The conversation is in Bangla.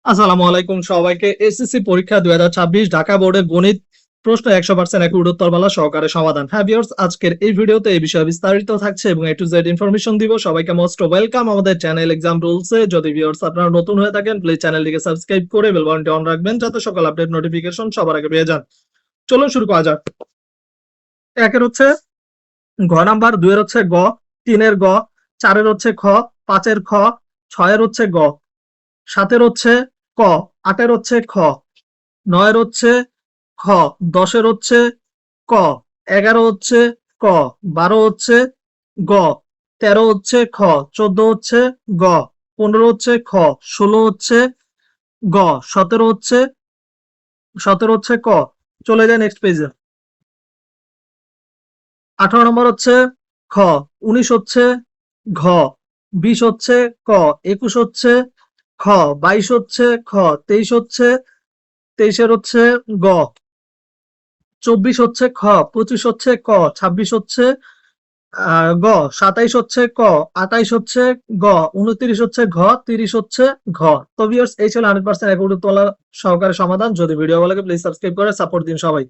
আসসালামু আলাইকুম সবাইকে। এসএসসি পরীক্ষা 2026 ঢাকা বোর্ডের গণিত প্রশ্ন 100% একুরেট উত্তরমালা সহকারে সমাধান। হ্যাঁ ভিউয়ার্স, আজকের এই ভিডিওতে এই বিষয়ে বিস্তারিত থাকছে এবং A to Z ইনফরমেশন দিব। সবাইকে মোস্ট ওয়েলকাম আমাদের চ্যানেল এক্সাম রুলসে। যদি ভিউয়ার্স আপনারা নতুন হয়ে থাকেন প্লিজ চ্যানেলটিকে সাবস্ক্রাইব করে বেল বাটনটি অন রাখবেন যাতে সকল আপডেট নোটিফিকেশন সবার আগে পেয়ে যান। চলুন শুরু করা যাক। একের হচ্ছে ঘ নাম্বার, দুইয়ের হচ্ছে গ, তিনের গ, চারের হচ্ছে খ, পাঁচের খ, ছয়ের হচ্ছে গ, সাতের হচ্ছে ক, আটের হচ্ছে খ, নয়ের হচ্ছে খ, 10-এর হচ্ছে ক, 11 হচ্ছে ক, 12 হচ্ছে গ, 13 হচ্ছে খ, 14 হচ্ছে গ, 15 হচ্ছে খ, 16 হচ্ছে গ, 17 হচ্ছে ক। চলে যায় নেক্সট পেজে। 18 নম্বর হচ্ছে খ, 19 হচ্ছে ঘ, 20 হচ্ছে ক, 21 হচ্ছে খ, 22 হচ্ছে খ, 23 হচ্ছে 23-এর হচ্ছে গ, 24 হচ্ছে খ, 25 হচ্ছে ক, 26 হচ্ছে গ, 27 হচ্ছে ক, 28 হচ্ছে গ, 29 হচ্ছে ঘ, 30 হচ্ছে ঘ। তো ভিউয়ার্স, এই ছিল 100% একুরেট তোলা সহকারে সমাধান। যদি ভিডিও ভালো লাগে প্লিজ সাবস্ক্রাইব করে সাপোর্ট দিন সবাই।